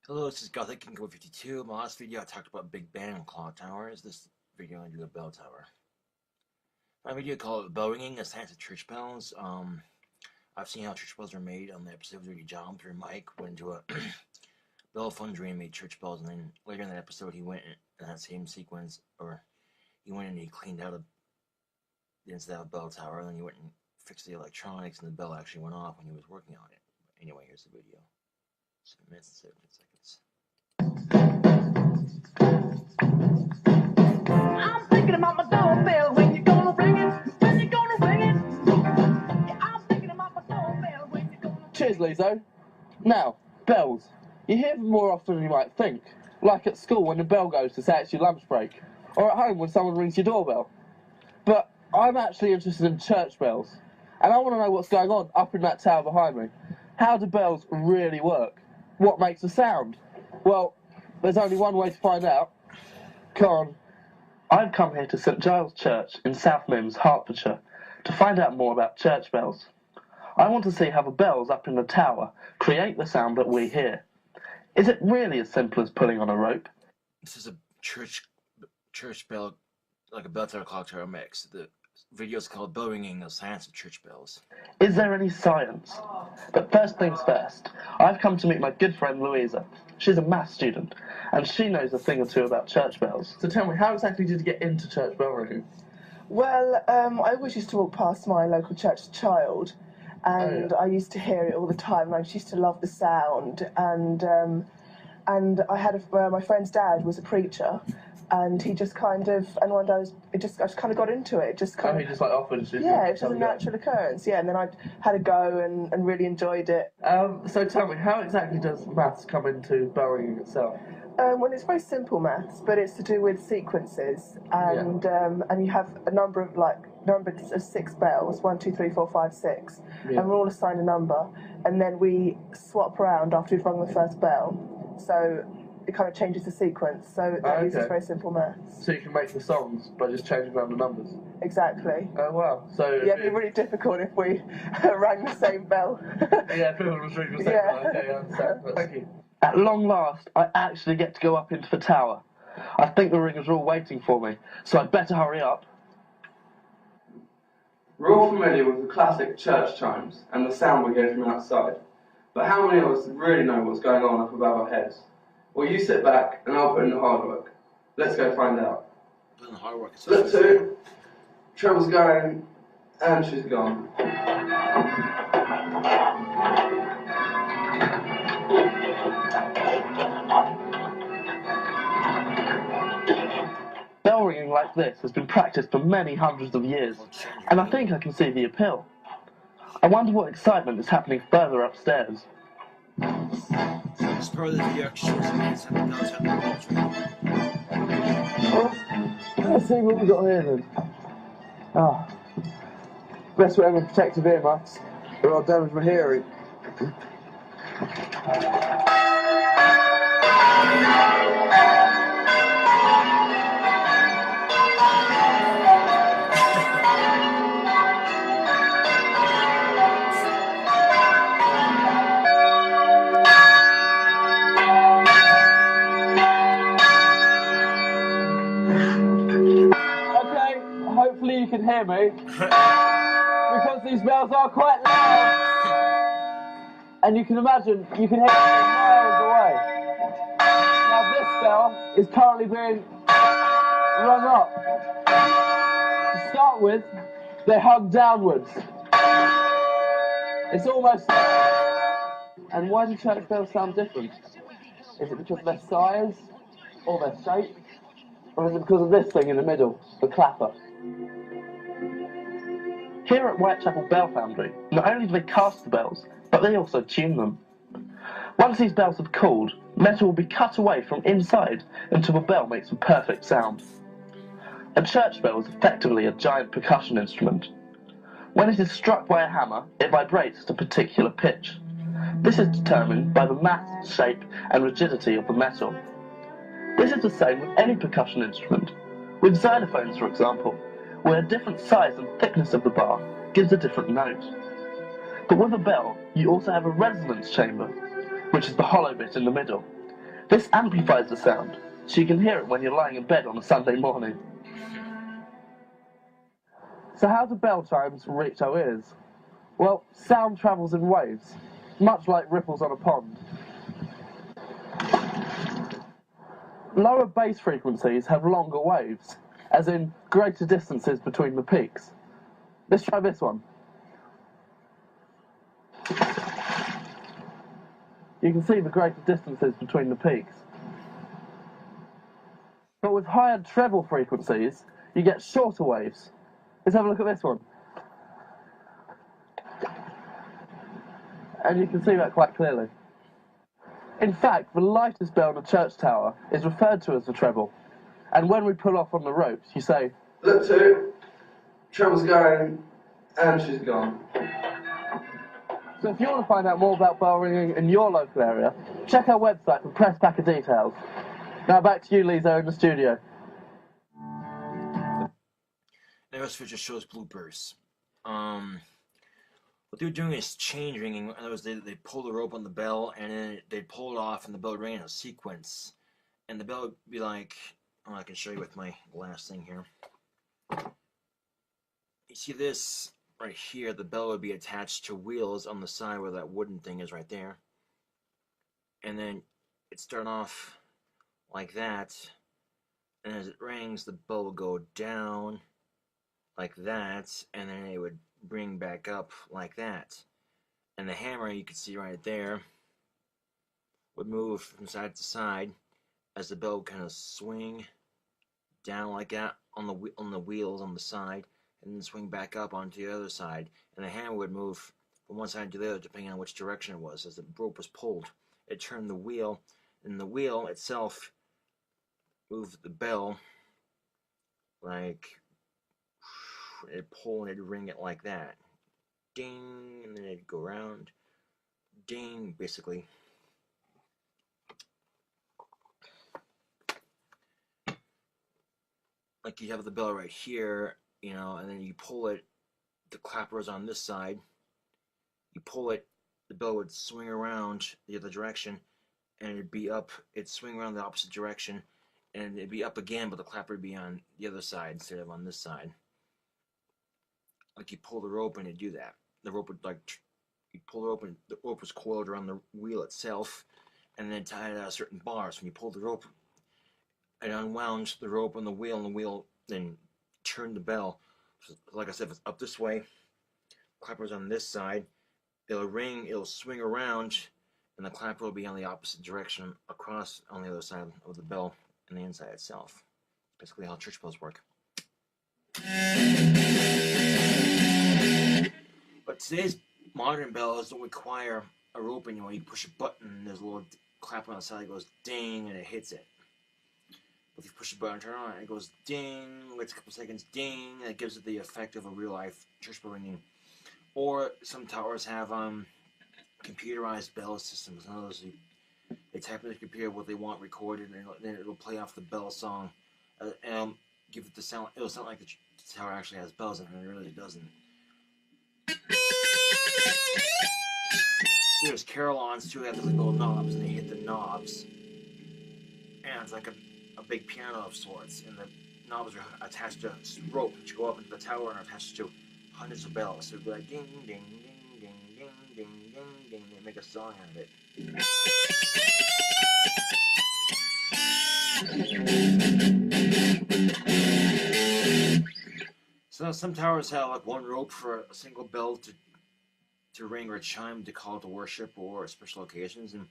Hello, this is KingCobraJFS. My last video I talked about Big Bang clock towers. This video I do a bell tower. My video called Bell Ringing, a Science of Church Bells. I've seen how church bells are made on the episode where John through Mike went into a bell foundry and made church bells, and then later in that episode he went in that same sequence, or he went and he cleaned out the inside of a bell tower, and then he went and fixed the electronics, and the bell actually went off when he was working on it. But anyway, here's the video. 7 minutes and 17 seconds. I'm thinking about my doorbell. When you gonna ring it? When you gonna ring it? Yeah, I'm thinking about my doorbell. When you gonna... Cheers, Lizzo. Now, bells. You hear them more often than you might think. Like at school when the bell goes to say it's your lunch break. Or at home when someone rings your doorbell. But I'm actually interested in church bells. And I want to know what's going on up in that tower behind me. How do bells really work? What makes a sound? Well, there's only one way to find out. Come on. I've come here to St Giles Church in South Mimms, Hertfordshire, to find out more about church bells. I want to see how the bells up in the tower create the sound that we hear. Is it really as simple as pulling on a rope? This is a church bell, like a bell tower clock tower mix. The video is called Bell Ringing, a Science of Church Bells. Is there any science? But first things first, I've come to meet my good friend Louisa. She's a maths student, and she knows a thing or two about church bells. So tell me, how exactly did you get into church bell ringing? Well, I always used to walk past my local church as a child, and I used to hear it all the time. I used to love the sound, and I had my friend's dad was a preacher, and he just kind of, and one day I just kind of got into it. Just kind of, he just like offered to. Yeah, it was just a natural occurrence. Yeah, and then I had a go and really enjoyed it. So tell me, how exactly does maths come into bell ringing itself? Well, it's very simple maths, but it's to do with sequences, and you have a number of 6 bells, 1, 2, 3, 4, 5, 6, and we're all assigned a number, and then we swap around after we've rung the first bell, so it kind of changes the sequence. So that uses very simple maths. So you can make the songs by just changing around the numbers. Exactly. Oh wow! So yeah, it'd be really difficult if we rang the same bell. Yeah, people was ringing the same bell. Okay, I understand. Thank you. At long last, I actually get to go up into the tower. I think the ringers are all waiting for me, so I'd better hurry up. We're all familiar with the classic church chimes and the sound we hear from outside. But how many of us really know what's going on up above our heads? Well, you sit back and I'll put in the hard work. Let's go find out. Put in the hard work. Look to, Trevor's going, and she's gone. Bell ringing like this has been practiced for many hundreds of years, and I think I can see the appeal. I wonder what excitement is happening further upstairs. This part of the video shows the inside the bells have the balls ringing. Let's see what we got here then. Best wear with protective earmuffs, or I'll damage my hearing. Hopefully you can hear me, because these bells are quite loud, and you can imagine, you can hear it miles away. Now this bell is currently being rung up. To start with, they're hung downwards. It's almost, and why do church bells sound different? Is it because of their size, or their shape, or is it because of this thing in the middle, the clapper? Here at Whitechapel Bell Foundry, not only do they cast the bells, but they also tune them. Once these bells have cooled, metal will be cut away from inside until the bell makes a perfect sound. A church bell is effectively a giant percussion instrument. When it is struck by a hammer, it vibrates at a particular pitch. This is determined by the mass, shape, and rigidity of the metal. This is the same with any percussion instrument. With xylophones, for example, where a different size and thickness of the bar gives a different note. But with a bell, you also have a resonance chamber, which is the hollow bit in the middle. This amplifies the sound, so you can hear it when you're lying in bed on a Sunday morning. So how do bell chimes reach our ears? Well, sound travels in waves, much like ripples on a pond. Lower bass frequencies have longer waves, as in greater distances between the peaks. Let's try this one. You can see the greater distances between the peaks. But with higher treble frequencies, you get shorter waves. Let's have a look at this one. And you can see that quite clearly. In fact, the lightest bell in a church tower is referred to as the treble. And when we pull off on the ropes, you say, "Look to, treble's going, and she's gone." So if you want to find out more about bell ringing in your local area, check our website for press pack of details. Now back to you, Lisa, in the studio. Next picture shows bloopers. What they were doing is chain ringing. In other words, they pull the rope on the bell, and then they'd pull it off, and the bell would ring in a sequence. And the bell would be like, oh, I can show you with my last thing here. You see this right here? The bell would be attached to wheels on the side where that wooden thing is right there. And then it'd start off like that, and as it rings, the bell would go down like that, and then it would bring back up like that. And the hammer, you can see right there, would move from side to side as the bell would kind of swing down like that on the wheels on the side, and then swing back up onto the other side. And the hammer would move from one side to the other depending on which direction it was. As the rope was pulled, it turned the wheel, and the wheel itself moved the bell like it'd pull and it'd ring it like that. Ding, and then it'd go around. Ding, basically. Like you have the bell right here, you know, and then you pull it, the clapper is on this side. You pull it, the bell would swing around the other direction, and it'd be up, it'd swing around the opposite direction, and it'd be up again, but the clapper would be on the other side instead of on this side. Like you pull the rope and it'd do that. The rope would you pull the rope and the rope was coiled around the wheel itself, and then tied at a certain bar. So when you pulled the rope, it unwound the rope on the wheel then turned the bell. So, like I said, if it's up this way, clapper's on this side, it'll ring, it'll swing around, and the clapper will be on the opposite direction across on the other side of the bell and the inside itself. Basically how church bells work. But today's modern bells don't require a rope anymore. You push a button, and there's a little clapper on the side that goes ding, and it hits it. But if you push the button, turn on, it goes ding, waits a couple seconds, ding, and it gives it the effect of a real life church bell ringing. Or some towers have computerized bell systems. In other words, they type in the computer what they want recorded, and then it'll play off the bell song, and give it the sound. It'll sound like the tower actually has bells in it, and it really doesn't. There's carillons too. They have those little knobs, and they hit the knobs, and it's like a big piano of sorts. And the knobs are attached to rope which go up into the tower and are attached to hundreds of bells. So it'd be like ding, ding, ding, ding, ding, ding, ding, ding. They make a song out of it. So some towers have like one rope for a single bell to ring or chime to call to worship or special occasions, and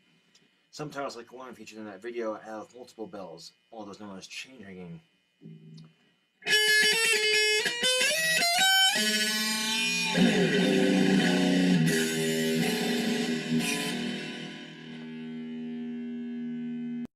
some towers, like the one featured in that video, have multiple bells, all those known as chain ringing.